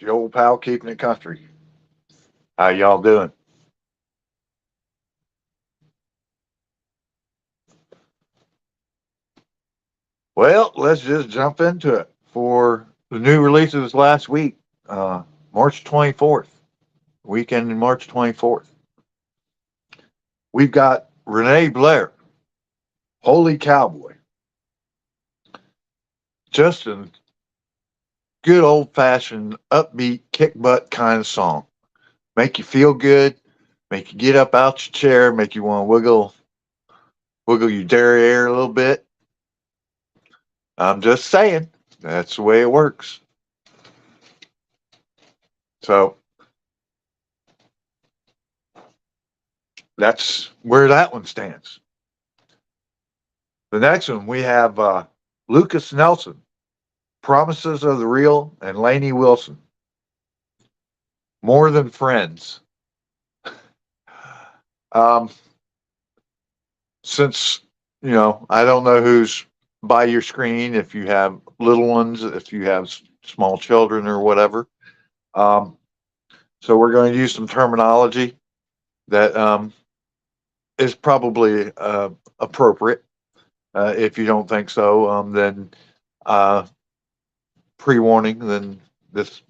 Your old pal keeping it country. How y'all doing? Well, let's just jump into it. For the new releases last week, uh, March 24th, weekend in March 24th, we've got Renee Blair, Holy Cowboy. Just a good old fashioned, upbeat, kick butt kind of song. Make you feel good, make you get up out your chair, make you want to wiggle your derriere a little bit. I'm just saying, that's the way it works. So that's where that one stands. The next one we have Lucas Nelson, Promises of the Real, and Lainey Wilson, More Than Friends. Um, since I don't know who's by your screen, if you have little ones, if you have small children, or whatever. Um, so we're going to use some terminology that is probably appropriate. If you don't think so, then uh, pre-warning, then this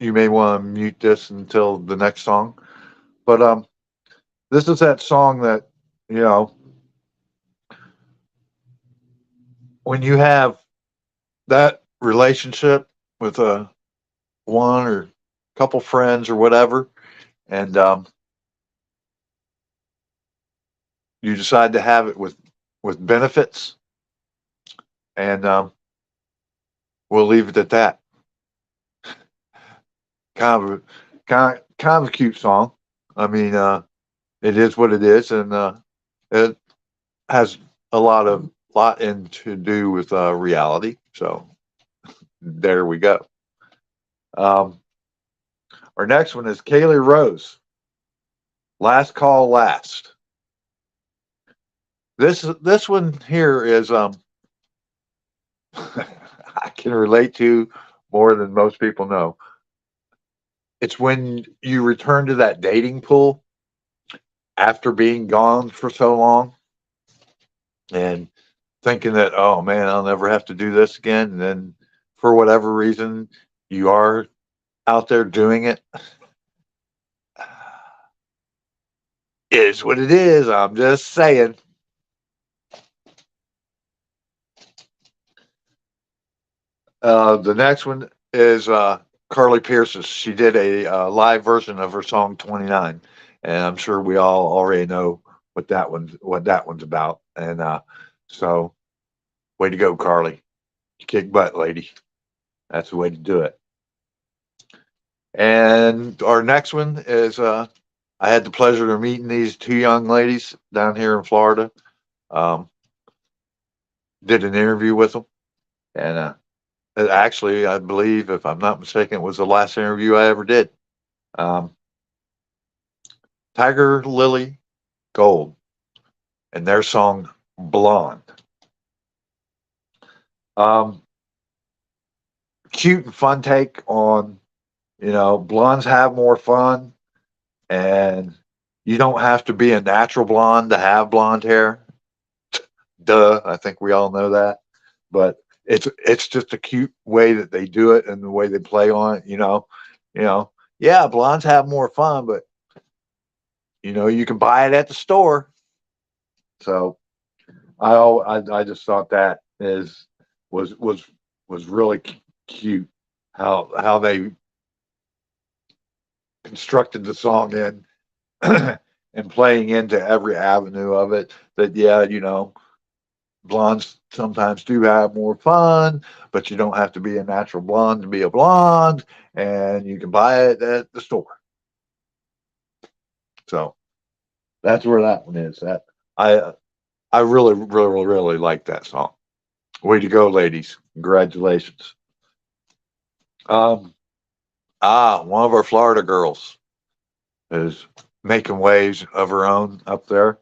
you may want to mute this until the next song. But this is that song that you know when you have that relationship with a one or couple friends or whatever, and you decide to have it with benefits, and we'll leave it at that. Kind of a cute song. I mean, it is what it is, and it has a lot in to do with reality. So there we go. Um, our next one is Kaylee Rose. Last Call Last. This one here is I can relate to more than most people know. It's when you return to that dating pool after being gone for so long and thinking that, oh man, I'll never have to do this again. And then for whatever reason, you are out there doing it. Is what it is. I'm just saying. The next one is Carly Pearce's. She did a live version of her song 29, and I'm sure we all already know what that one's about. And so, way to go, Carly! You kick butt, lady. That's the way to do it. And our next one is I had the pleasure of meeting these two young ladies down here in Florida. Um, did an interview with them, and actually, I believe, if I'm not mistaken, it was the last interview I ever did. Um, Tiger Lily Gold and their song Blonde. Um, Cute and fun take on, blondes have more fun, and you don't have to be a natural blonde to have blonde hair. Duh, I think we all know that. But it's just a cute way that they do it and the way they play on it. You know. Yeah, blondes have more fun, but you can buy it at the store. So I just thought that is was was really cute how they constructed the song in and playing into every avenue of it. That yeah, blondes sometimes do have more fun, but you don't have to be a natural blonde to be a blonde, and you can buy it at the store. So that's where that one is. That I I really really really like that song. Way to go, ladies! Congratulations. Um, one of our Florida girls is making waves of her own up there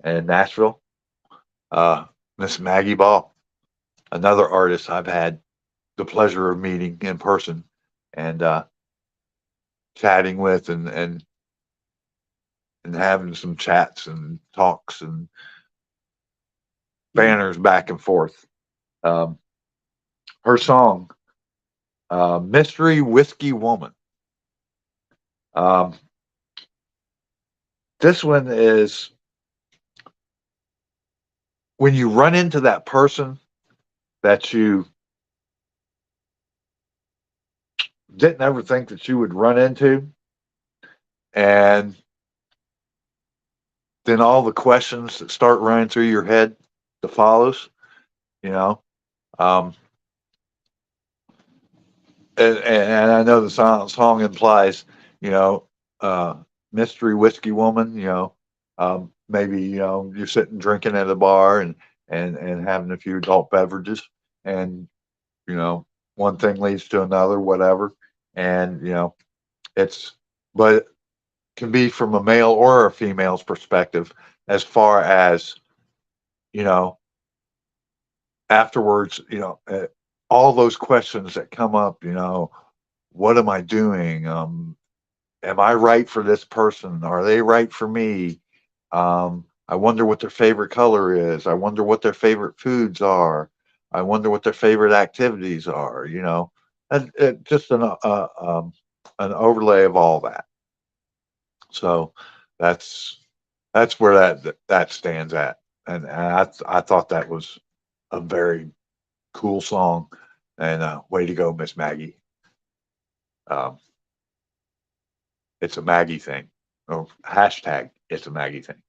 in Nashville. Uh, Miss Maggie Ball, another artist I've had the pleasure of meeting in person, and chatting with, and having some chats and talks and banners back and forth. Um, her song, Mystery Whiskey Woman. Um, this one is when you run into that person that you didn't ever think that you would run into, and then all the questions that start running through your head that follows, you know. Um, and I know the song implies, you know, uh, mystery whiskey woman, maybe, you're sitting drinking at a bar and having a few adult beverages, and, you know, one thing leads to another, whatever. And, it's, but can be from a male or a female's perspective as far as, you know, afterwards, all those questions that come up, what am I doing? Am I right for this person? Are they right for me? I wonder what their favorite color is. I wonder what their favorite foods are. I wonder what their favorite activities are. And just an overlay of all that. So that's that's where that stands at, and I thought that was a very cool song, and way to go, Miss Maggie. Um, it's a Maggie thing, or hashtag it's a Maggie thing.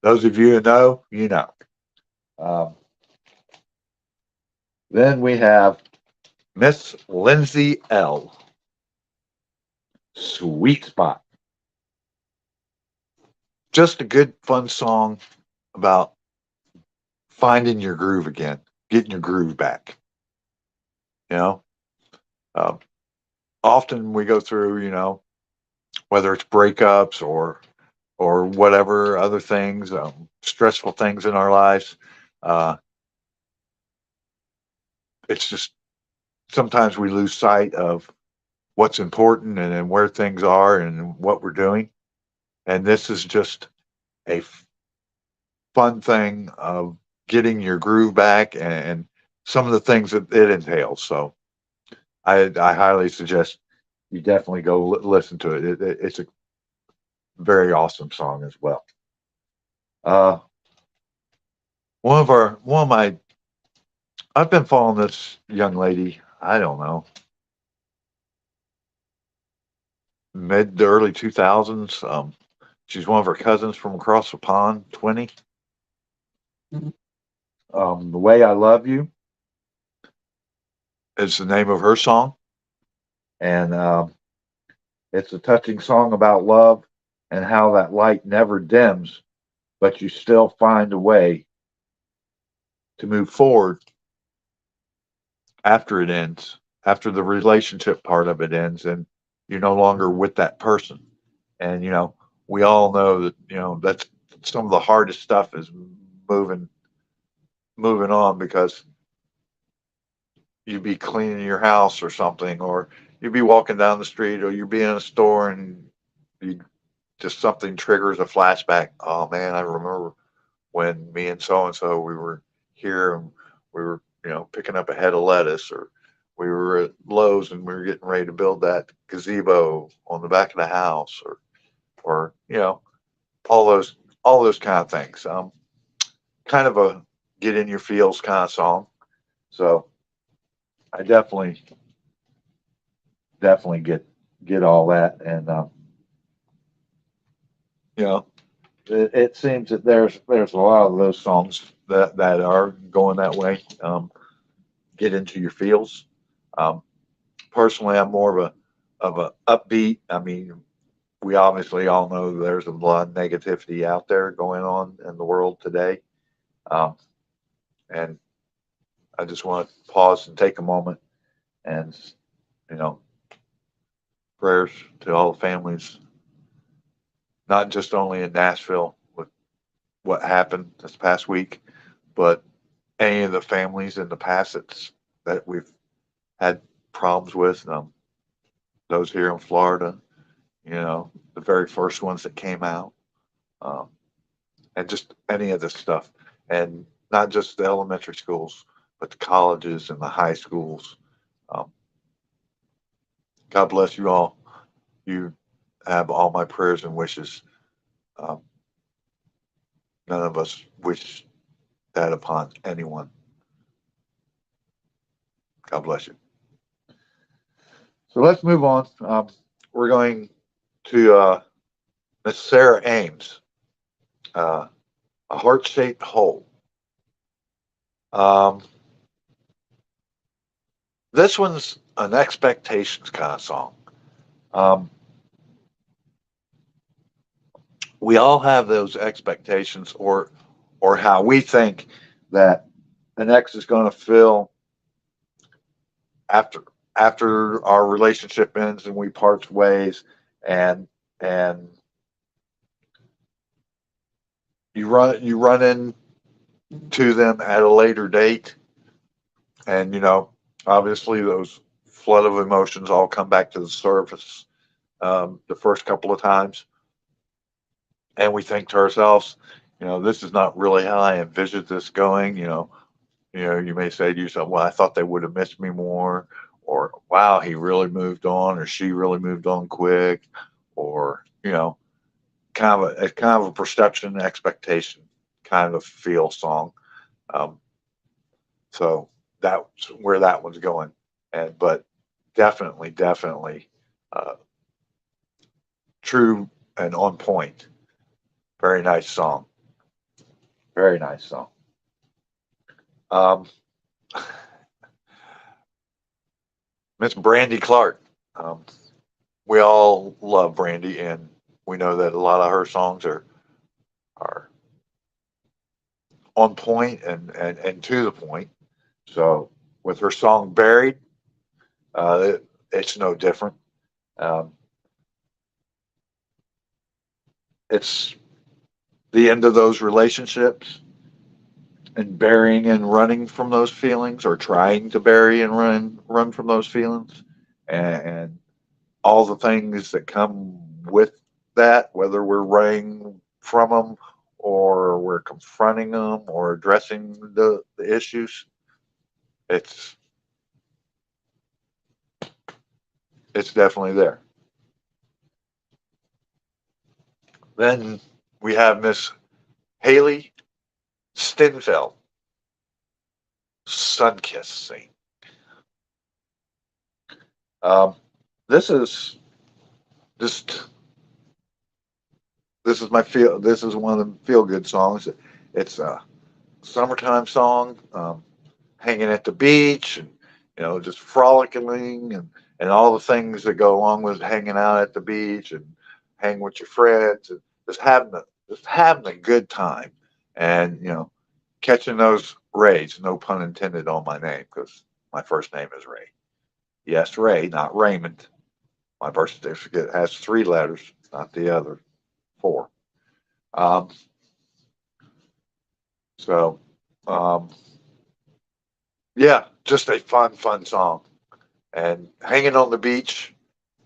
Those of you who know, you know. Um, then we have Miss Lindsay L. Sweet Spot. Just a good, fun song about finding your groove again, getting your groove back. You know, um, often we go through, whether it's breakups or whatever other things, stressful things in our lives. Uh, it's just sometimes we lose sight of what's important and where things are and what we're doing. And this is just a fun thing of getting your groove back and some of the things that it entails. So I highly suggest you definitely go listen to it. It's a very awesome song as well. Uh, one of my I've been following this young lady. I don't know, mid to early 2000s. She's one of her cousins from across the pond, 20. The Way I Love You is the name of her song, and it's a touching song about love and how that light never dims, but you still find a way to move forward after it ends, after the relationship part of it ends, and you're no longer with that person. And we all know that that's some of the hardest stuff is moving moving on, because you'd be cleaning your house or something, or you'd be walking down the street, or you'd be in a store, and you just something triggers a flashback. Oh man, I remember when me and so we were here, and we were picking up a head of lettuce, or we were at Lowe's and we were getting ready to build that gazebo on the back of the house, or all those kind of things. Kind of a get in your feels kind of song. So I definitely get all that, and you know, it seems that there's a lot of those songs that are going that way. Get into your feels. Um, Personally, I'm more of a upbeat. I mean, we obviously all know there's a lot of negativity out there going on in the world today, um, and I just want to pause and take a moment and you know prayers to all the families, not just only in Nashville with what happened this past week, but any of the families in the past that we've had. problems with. Those here in Florida, the very first ones that came out, um, and just any of this stuff, and not just the elementary schools, but the colleges and the high schools. Um, God bless you all. You have all my prayers and wishes. Um, None of us wish that upon anyone. God bless you. So let's move on. We're going to Miss Sarah Ames, uh, A Heart Shaped Hole. Um, this one's an expectations kind of song. Um, we all have those expectations, or how we think that an ex is going to feel after after our relationship ends and we part ways, and and you run into them at a later date, and obviously those flood of emotions all come back to the surface the first couple of times, and we think to ourselves, this is not really how I envisioned this going. You may say to yourself, well, I thought they would have missed me more, or wow, he really moved on, or she really moved on quick, or kind of a perception expectation kind of feel song. Um, so that's where that one's going, and but definitely uh, true and on point. Very nice song. Very nice song. Um, Miss Brandy Clark. Um, we all love Brandy, and we know that a lot of her songs are on point and to the point. So with her song "Buried," it's no different. Um, it's the end of those relationships and burying and running from those feelings, or trying to bury and run from those feelings, and all the things that come with that, whether we're running from them or we're confronting them or addressing the issues. It's it's definitely there. Then we have Miss Haley Stinfeld, Sunkiss scene. Um, this is just this is my feel. This is one of the feel good songs. It's a summertime song, hanging at the beach, and just frolicking, and all the things that go along with hanging out at the beach and hang with your friends, and just having a good time, and catching those rays. No pun intended on my name, because my first name is Ray. Yes, Ray, not Raymond. My birth certificate has 3 letters, not the other 4. Um, so, um, yeah, just a fun song. And hanging on the beach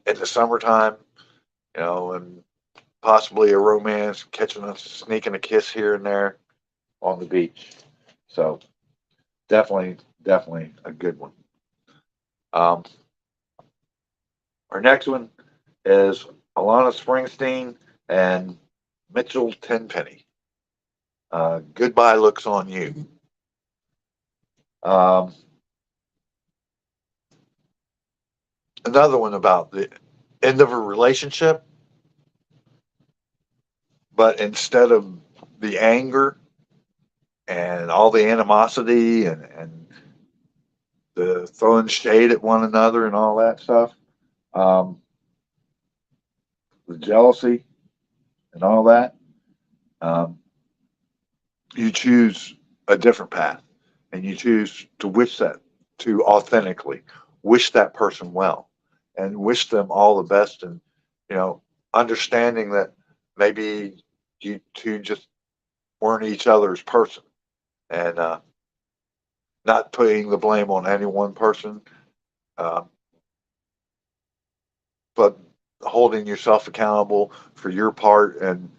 in the summertime, and possibly a romance, sneaking a kiss here and there on the beach. So definitely a good one. Um, our next one is Alana Springsteen and Mitchell Tenpenny. Goodbye Looks on You. Um, Another one about the end of a relationship, but instead of the anger and all the animosity and the throwing shade at one another and all that stuff, um, the jealousy and all that, um, you choose a different path, and you choose to authentically wish that person well, and wish them all the best, and you know understanding that maybe you two just weren't each other's person, and not putting the blame on any one person, but holding yourself accountable for your part and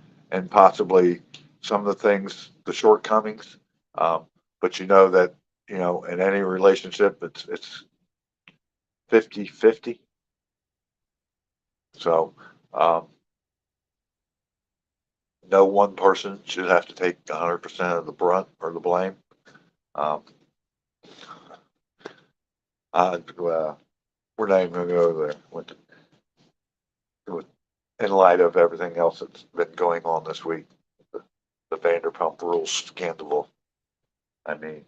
possibly some of the things, the shortcomings. But you know that, in any relationship, it's 50-50. So, um, no one person should have to take 100% of the brunt or the blame. Um, we're not even going to go there with, in light of everything else that's been going on this week. The, the Vanderpump Rules scandal. I mean,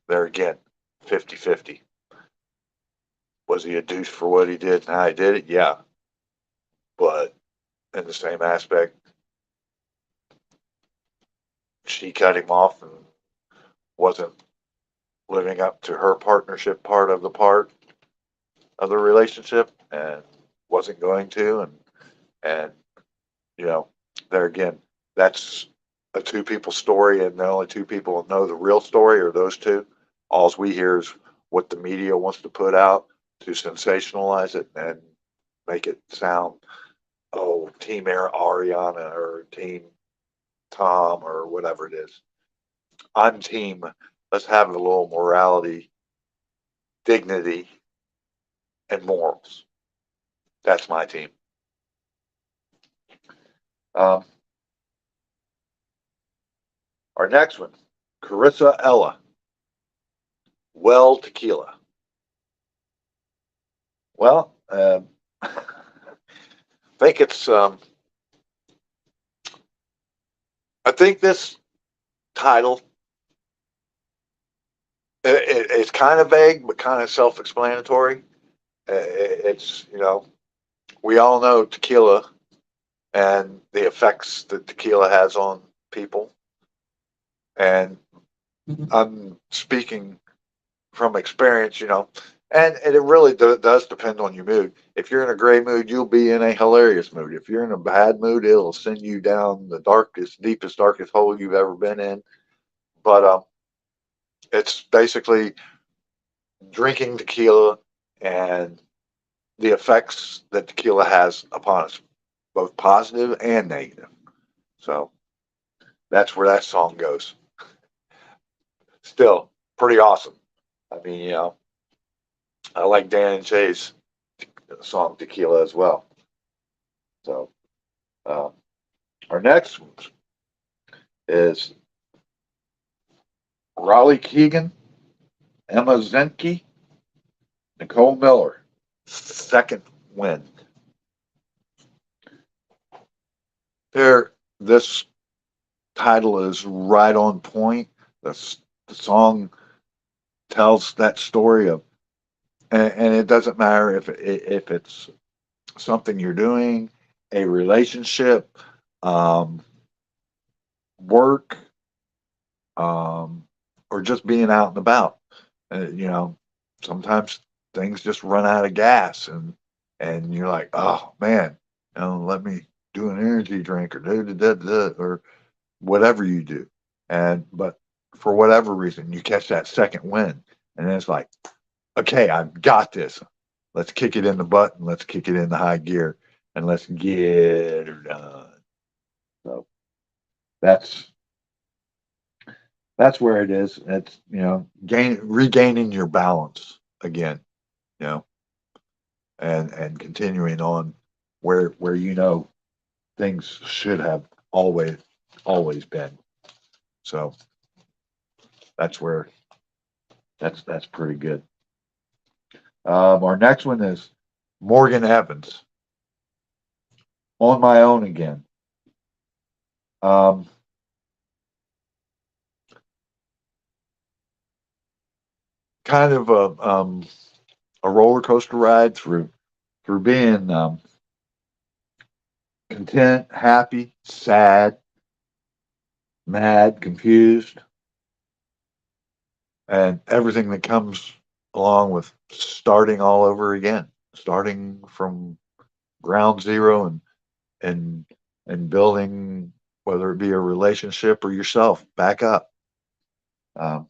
there again, 50-50. Was he a douche for what he did and how he did it? Yeah. But in the same aspect, she cut him off and wasn't living up to her partnership part of the relationship and wasn't going to. And you know, there again, that's a two people story, and the only two people know the real story are those two. All we hear is what the media wants to put out to sensationalize it and make it sound, oh, Team Ariana or Team Tom or whatever it is. I'm team. Let's have a little morality, dignity, and morals. That's my team. Um, our next one, Carissa Ella, Well Tequila. Well, I think it's. I think this title it's kind of vague, but kind of self-explanatory. It's we all know tequila and the effects that tequila has on people, and I'm speaking from experience. And it really does depend on your mood. If you're in a gray mood, you'll be in a hilarious mood. If you're in a bad mood, it'll send you down the darkest, deepest, darkest hole you've ever been in. But it's basically drinking tequila and the effects that tequila has upon us, both positive and negative. So that's where that song goes. Still pretty awesome. I mean, I like Dan and Shay's song Tequila as well. So uh, our next one is Raleigh Keegan, Emma Zenke, Nicole Miller, Second Wind. There, this title is right on point. The song tells that story of, and it doesn't matter if it's something you're doing, a relationship, um, work, um, or just being out and about. Sometimes things just run out of gas, and you're like, oh man, let me do an energy drink or or whatever you do, but for whatever reason you catch that second wind, and then it's like, okay, I've got this. Let's kick it in the butt and let's kick it into high gear and let's get her done. So that's that's where it is. It's regaining your balance again, you know, and continuing on where things should have always been. So that's where that's pretty good. Our next one is Morgan Evans, On My Own Again. Um, Kind of a roller coaster ride through being content, happy, sad, mad, confused, and everything that comes along with starting all over again, starting from ground zero and and building, whether it be a relationship or yourself, back up. Um,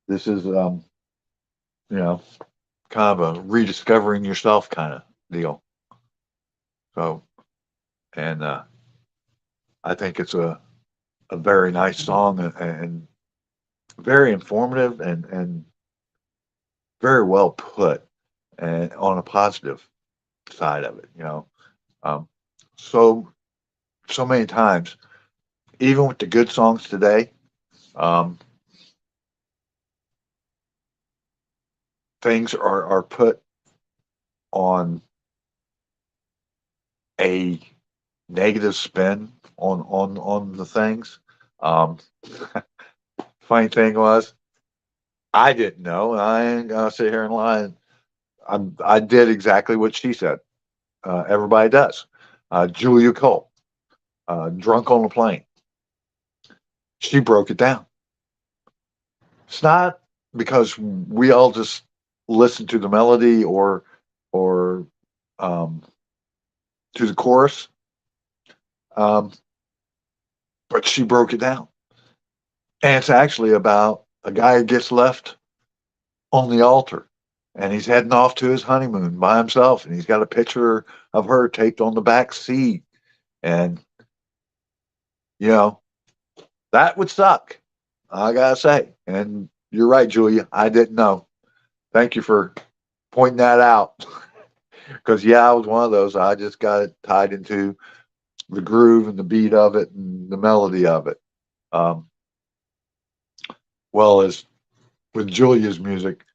this is you know kind of a rediscovering yourself kind of deal. So, and I think it's a very nice song and very informative and very well put and on a positive side of it, you know. Um, so so many times, even with the good songs today, um, things are put on a negative spin on the things. Um, funny thing was, I didn't know, and I ain't gonna sit here and lie. I did exactly what she said. Everybody does. Julia Cole, "Drunk on a Plane." She broke it down. It's not because we all just listen to the melody or um, to the chorus, um, but she broke it down. And it's actually about a guy who gets left on the altar and he's heading off to his honeymoon by himself and he's got a picture of her taped on the back seat. And, you know, that would suck. I gotta say. And you're right, Julia. I didn't know. Thank you for pointing that out. Because, yeah, I was one of those. I just got it tied into the groove and the beat of it and the melody of it. Um, well, as with Julia's music,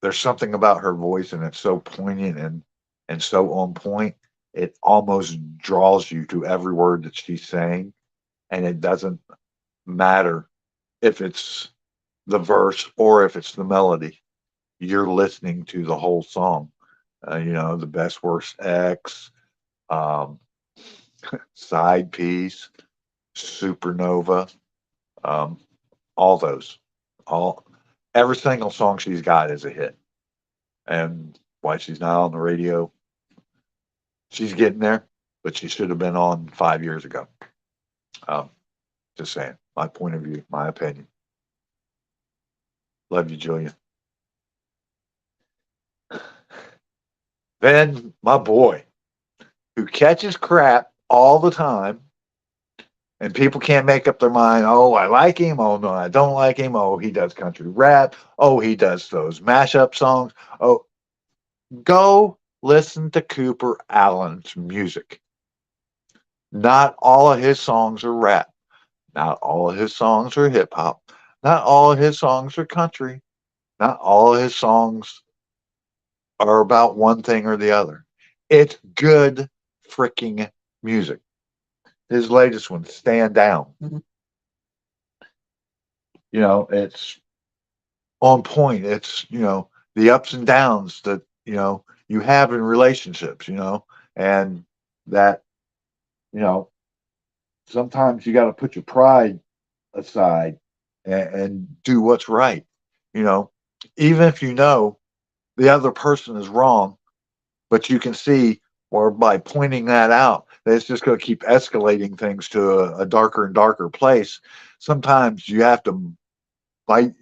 there's something about her voice and it's so poignant and so on point. It almost draws you to every word that she's saying, and it doesn't matter if it's the verse or if it's the melody. You're listening to the whole song. You know, the best worst X, um, side piece, supernova, um, all those, all every single song she's got is a hit. And why she's not on the radio, she's getting there, but she should have been on 5 years ago. Um, just saying, my point of view, my opinion. Love you, Julian. Then my boy, who catches crap all the time, and people can't make up their mind. Oh, I like him. Oh no, I don't like him. Oh, he does country rap. Oh, he does those mashup songs. Oh, go listen to Cooper Allen's music. Not all of his songs are rap. Not all of his songs are hip hop. Not all of his songs are country. Not all of his songs are about one thing or the other. It's good freaking music. His latest one, Stand Down. You know, it's on point. It's, you know, the ups and downs that, you know, you have in relationships, you know, and that, you know, sometimes you got to put your pride aside and do what's right. You know, even if you know the other person is wrong, but you can see, or by pointing that out, that it's just going to keep escalating things to a darker and darker place. Sometimes you have to bite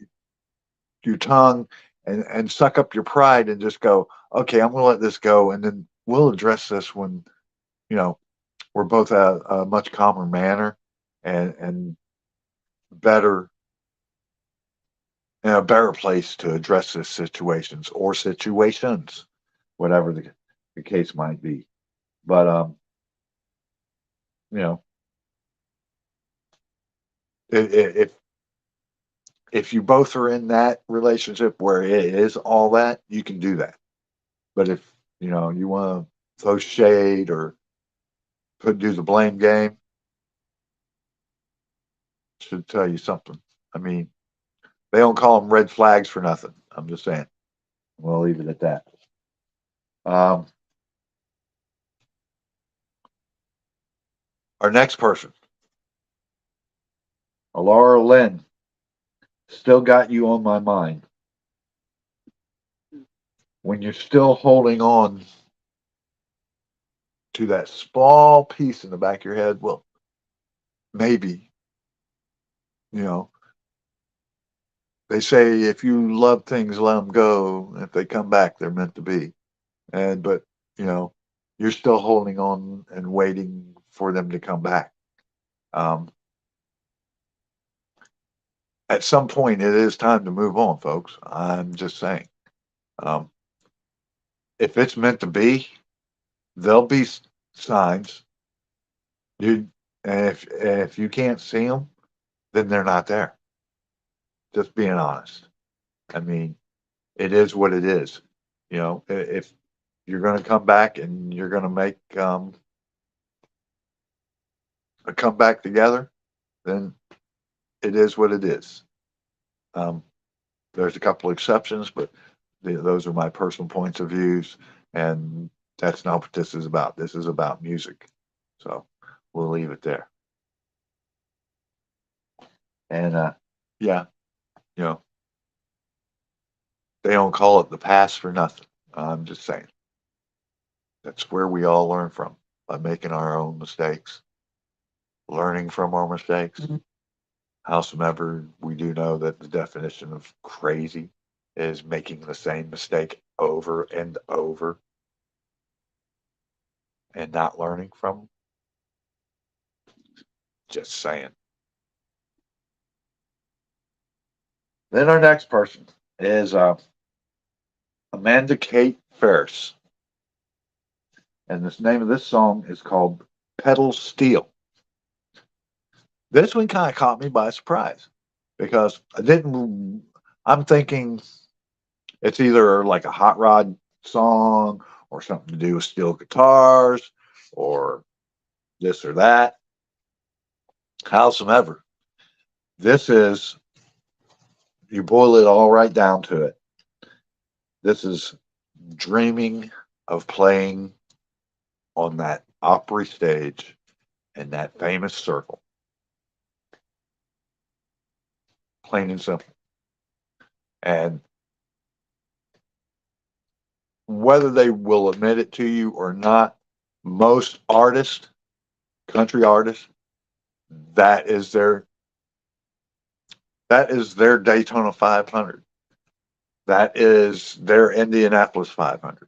your tongue and suck up your pride and just go, okay, I'm going to let this go. And then we'll address this when, you know, we're both a much calmer manner and better in a better place to address this situations or situations, whatever the case might be. But you know, if if you both are in that relationship where it is all that, you can do that. But if you know you want to throw shade or do the blame game, should tell you something. I mean, they don't call them red flags for nothing. I'm just saying. We'll leave it at that. Um, our next person, Laura Lynn, still got you on my mind. When you're still holding on to that small piece in the back of your head, well, maybe, you know, they say if you love things, let them go. If they come back, they're meant to be. And but you know, you're still holding on and waiting for them to come back. Um, at some point, it is time to move on, folks. I'm just saying. Um, if it's meant to be, there'll be signs, dude. And if you can't see them, then they're not there. Just being honest. I mean, it is what it is. You know, if you're going to come back and you're going to make a comeback together, then it is what it is. Um, there's a couple exceptions, but those are my personal points of views, and that's not what this is about. This is about music, so we'll leave it there. And yeah, you know, they don't call it the past for nothing. I'm just saying that's where we all learn from by making our own mistakes, learning from our mistakes. Howsoever, we do know that the definition of crazy is making the same mistake over and over and not learning from them. Just saying. Then our next person is Amanda Kate Ferris. And the name of this song is called Pedal Steel. This one kind of caught me by surprise because I'm thinking it's either like a hot rod song or something to do with steel guitars or this or that. Howsoever, this is, you boil it all right down to it. This is dreaming of playing on that Opry stage in that famous circle. Plain and simple. And whether they will admit it to you or not, most artists, country artists, that is their that is their Daytona 500. That is their Indianapolis 500.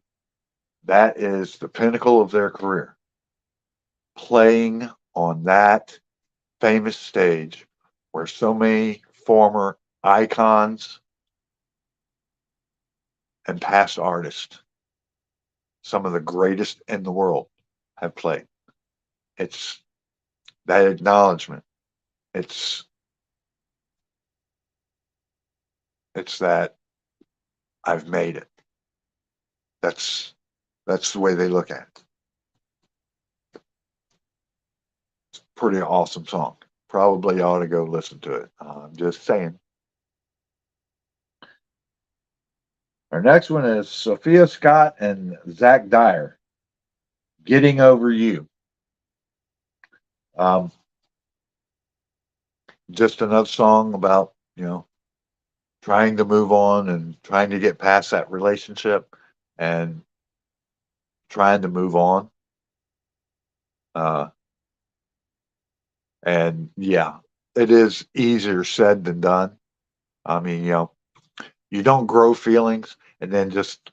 That is the pinnacle of their career. Playing on that famous stage where so many former icons and past artists, some of the greatest in the world, have played. It's that acknowledgement. It's it's that I've made it. That's that's the way they look at it. Pretty awesome song. Probably ought to go listen to it. I'm just saying. Our next one is Sophia Scott and Zach Dyer, Getting Over You. Um, just another song about, trying to move on and trying to get past that relationship and trying to move on. Uh, and yeah, it is easier said than done. I mean, you don't grow feelings and then just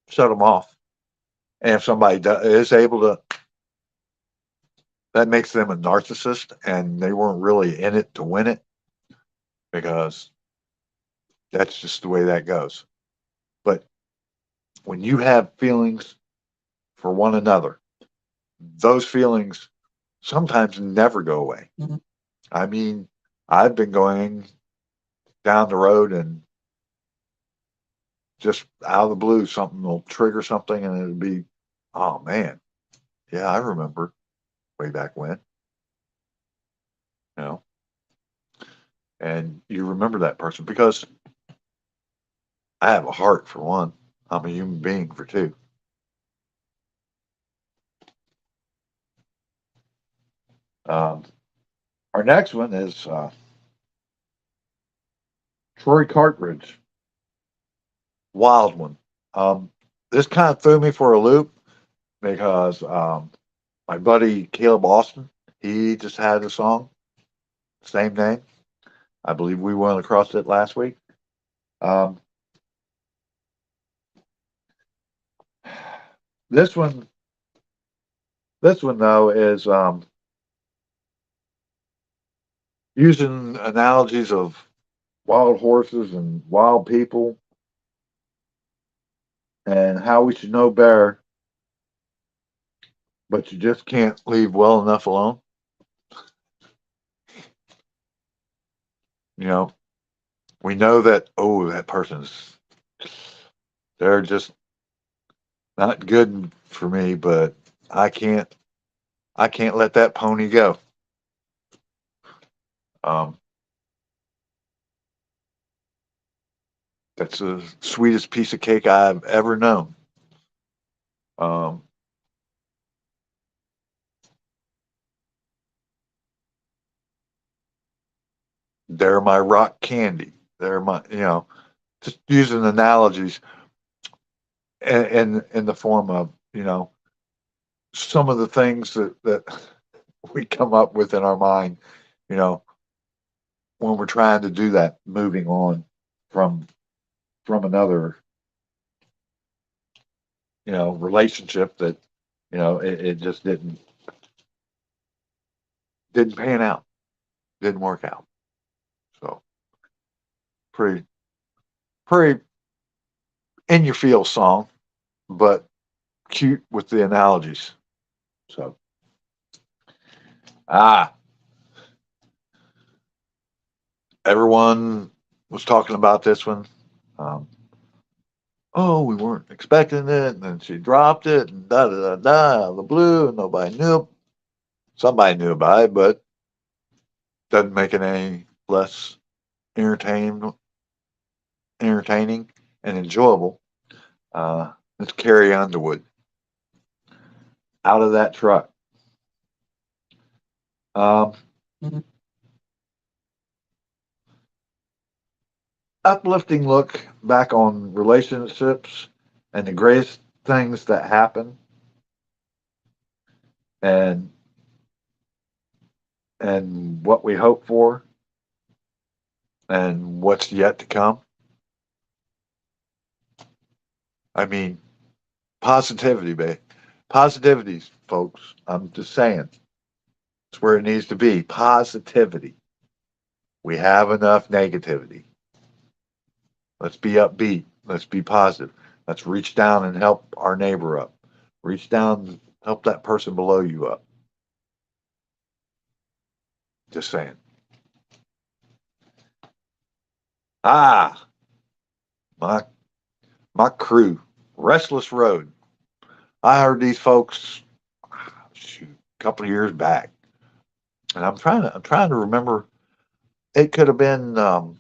shut them off. And if somebody is able to, that makes them a narcissist and they weren't really in it to win it because that's just the way that goes. But when you have feelings for one another, those feelings sometimes never go away. Mm-hmm. I mean, I've been going down the road and just out of the blue, something will trigger something and it'll be, oh man, yeah, I remember way back when, you know, and you remember that person because I have a heart for one. I'm a human being for two. Um, our next one is Troy Cartridge, Wild One. This kind of threw me for a loop because my buddy Caleb Austin, he just had a song, same name. I believe we went across it last week. Um, this one, this one though is using analogies of wild horses and wild people and how we should know better, but you just can't leave well enough alone. You know, we know that, oh, that person's, they're just not good for me, but I can't, I can't let that pony go. Um, that's the sweetest piece of cake I've ever known. Um, they're my rock candy. They're my, just using analogies in the form of, some of the things that we come up with in our mind, you know, when we're trying to do that, moving on from another, relationship that, it just didn't pan out, didn't work out. So pretty pretty in your feel song, but cute with the analogies. So ah, everyone was talking about this one. Um, oh, we weren't expecting it, and then she dropped it, and da da da da, the blue, and nobody knew. Somebody knew about it, but doesn't make it any less entertaining, entertaining and enjoyable. It's Carrie Underwood out of that truck. Um, Uplifting look back on relationships and the greatest things that happen, and what we hope for and what's yet to come. I mean, positivity, babe. Positivity, folks. I'm just saying. It's where it needs to be. Positivity. We have enough negativity. Let's be upbeat. Let's be positive. Let's reach down and help our neighbor up. Reach down, help that person below you up. Just saying. Ah, my my crew, Restless Road. I heard these folks, shoot, a couple of years back, and I'm trying to remember. It could have been the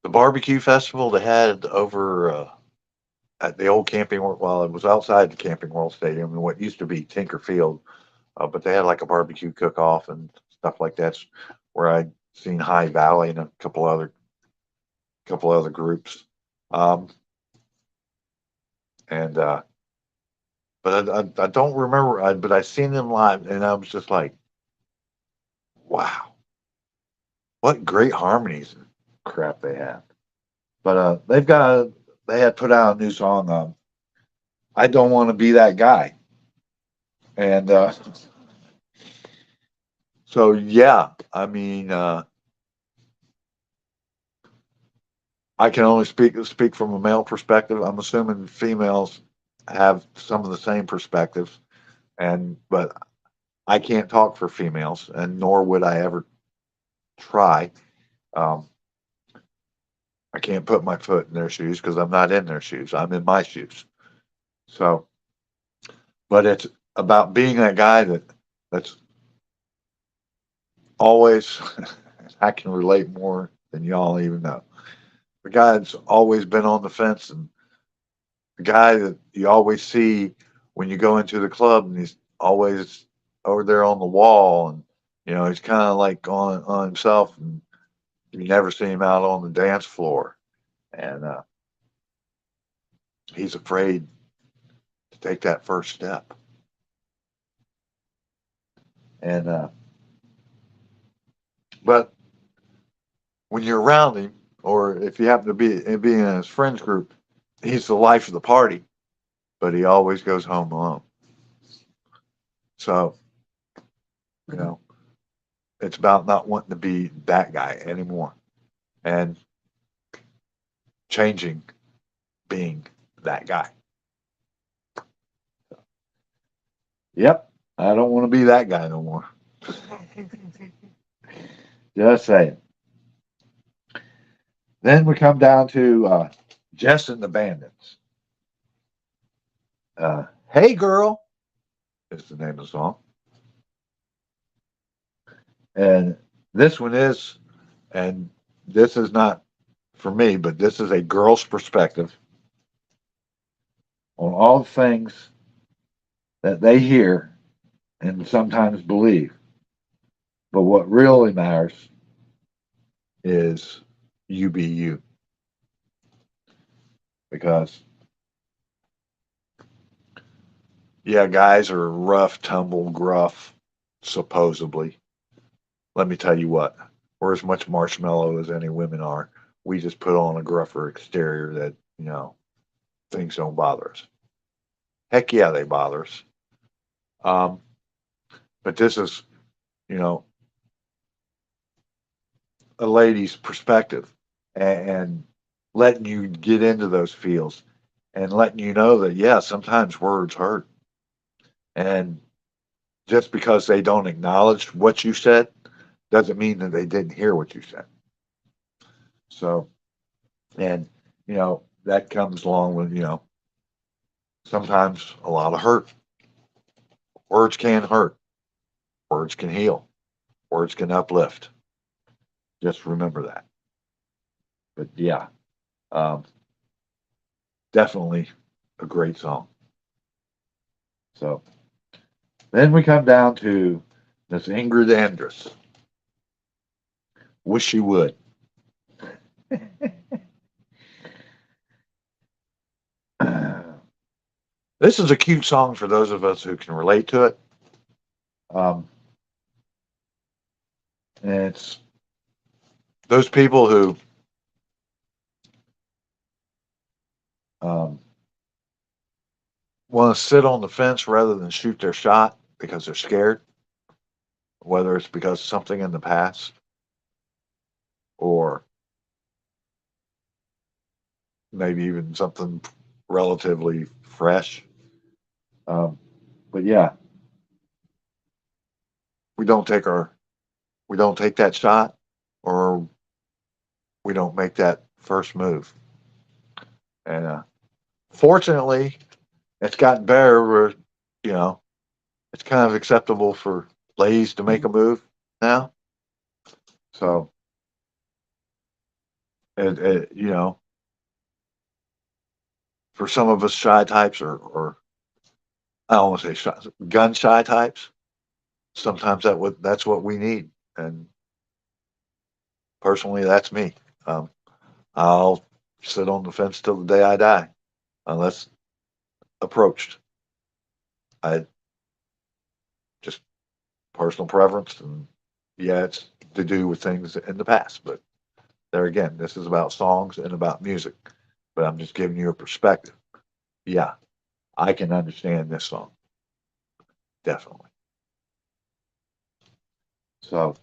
barbecue festival they had over at the old Camping World. Well, it was outside the Camping World Stadium and what used to be Tinker Field, but they had like a barbecue cook-off and stuff like that. Where I'd seen High Valley and a couple other groups, um, and but I don't remember. But I seen them live, and I was just like, wow, what great harmonies and crap they have. But they had put out a new song. I don't want to be that guy, and so yeah, I mean, I can only speak from a male perspective. I'm assuming females have some of the same perspectives, and but I can't talk for females, and nor would I ever try. Um, I can't put my foot in their shoes because I'm not in their shoes. I'm in my shoes. So, but it's about being that guy that's always. I can relate more than y'all even know. The guy that's always been on the fence, and the guy that you always see when you go into the club, and he's always over there on the wall, and he's kind of like on himself, and you never see him out on the dance floor, and he's afraid to take that first step. And But when you're around him, or if you happen to be in his friends group, he's the life of the party, but he always goes home alone. So, you know, it's about not wanting to be that guy anymore and changing being that guy. Yep, I don't want to be that guy no more. Just saying. Then we come down to Jess and the Bandits. Hey Girl is the name of the song. And this one is, and this is not for me, but this is a girl's perspective on all the things that they hear and sometimes believe. But what really matters is you be you. Because, yeah, guys are rough, tumble, gruff, supposedly. Let me tell you what, we're as much marshmallow as any women are. We just put on a gruffer exterior that, things don't bother us. Heck yeah, they bother us. Um, but this is, you know, a lady's perspective and letting you get into those feels and letting you know that, yeah, sometimes words hurt. And just because they don't acknowledge what you said doesn't mean that they didn't hear what you said. So, and, that comes along with, sometimes a lot of hurt. Words can hurt, words can heal, words can uplift. Just remember that. But yeah, um, definitely a great song. So then we come down to Miss Ingrid Andress. Wish you would. This is a cute song for those of us who can relate to it. Um, and it's those people who um, want to sit on the fence rather than shoot their shot because they're scared, whether it's because something in the past or maybe even something relatively fresh. Um, but yeah, we don't take our we don't take that shot or we don't make that first move. And fortunately, it's gotten better where you know it's kind of acceptable for ladies to make a move now. So for some of us shy types or I don't want to say shy, gun shy types, sometimes that's what we need. And personally, that's me. Um, I'll sit on the fence till the day I die, unless approached. I just personal preference, and yeah, it's to do with things in the past. But there again, this is about songs and about music. But I'm just giving you a perspective. Yeah, I can understand this song definitely. So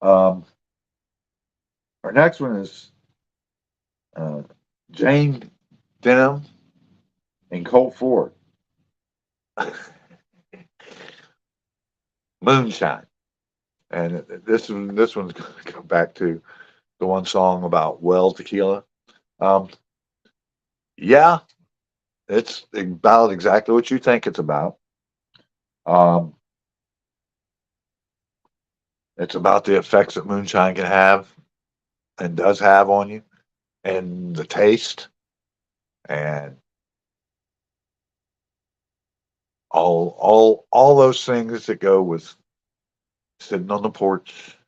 um, our next one is uh, Jane Denham and Colt Ford, Moonshine. And this one's going to go back to the one song about well tequila. Um, yeah, it's about exactly what you think it's about. Um, it's about the effects that moonshine can have and does have on you, and the taste, and all those things that go with sitting on the porch,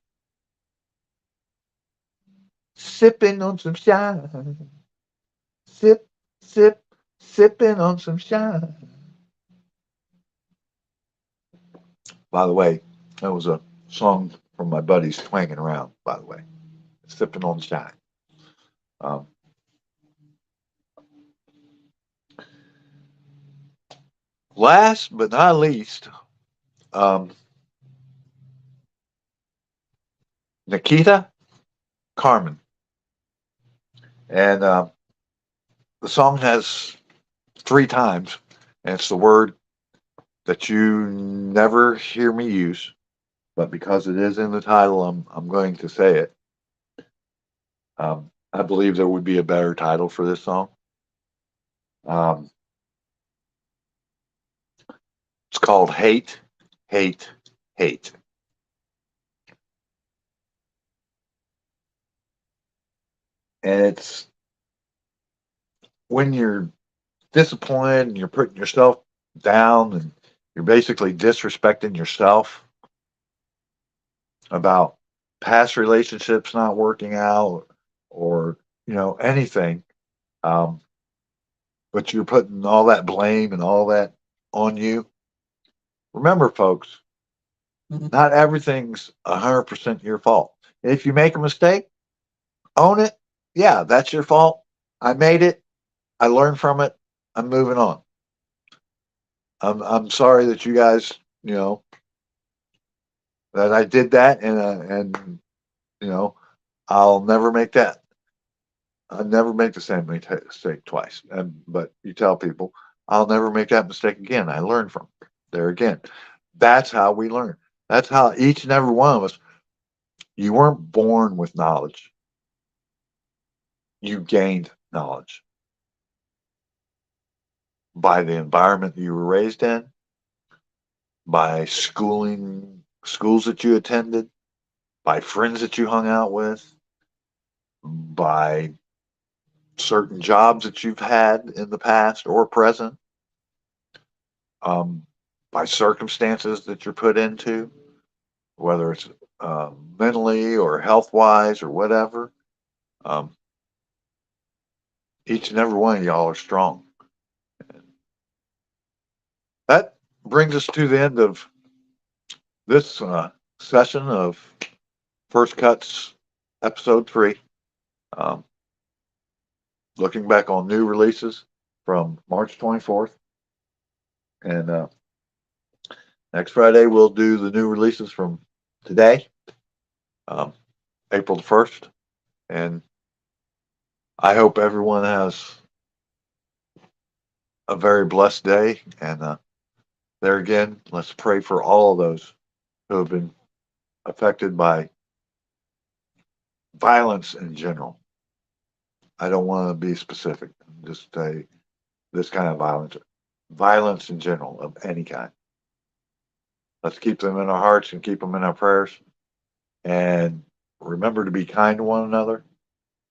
sipping on some shine, sip, sip, sipping on some shine. By the way, that was a song from my buddies twanging around, by the way, sipping on shine. Um, Last but not least, um, Nikita Carmen. And the song has three times, and it's the word that you never hear me use, but because it is in the title, I'm going to say it. I believe there would be a better title for this song. Um, it's called Hate, Hate, Hate. And it's when you're disappointed and you're putting yourself down and you're basically disrespecting yourself about past relationships not working out or, anything. Um, but you're putting all that blame and all that on you. Remember, folks, not everything's 100% your fault. If you make a mistake, own it. Yeah, that's your fault. I made it. I learned from it. I'm moving on. I'm sorry that you guys, that I did that, and you know, I'll never make that. I'll never make the same mistake twice. But you tell people, I'll never make that mistake again. I learned from it. There again. That's how we learn. That's how each and every one of us. You weren't born with knowledge. You gained knowledge by the environment you were raised in, by schools that you attended, by friends that you hung out with, by certain jobs that you've had in the past or present, um, by circumstances that you're put into, whether it's mentally or health wise or whatever. Um, each and every one of y'all are strong. That brings us to the end of this session of First Cuts, episode 3. Um, Looking back on new releases from March 24th. And next Friday, we'll do the new releases from today, um, April the 1st. And I hope everyone has a very blessed day. And there again, let's pray for all of those who have been affected by violence in general. I don't want to be specific, just say this kind of violence in general of any kind. Let's keep them in our hearts and keep them in our prayers. And remember to be kind to one another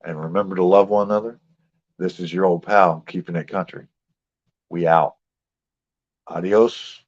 and remember to love one another. This is your old pal, keeping it country. We out. Adios.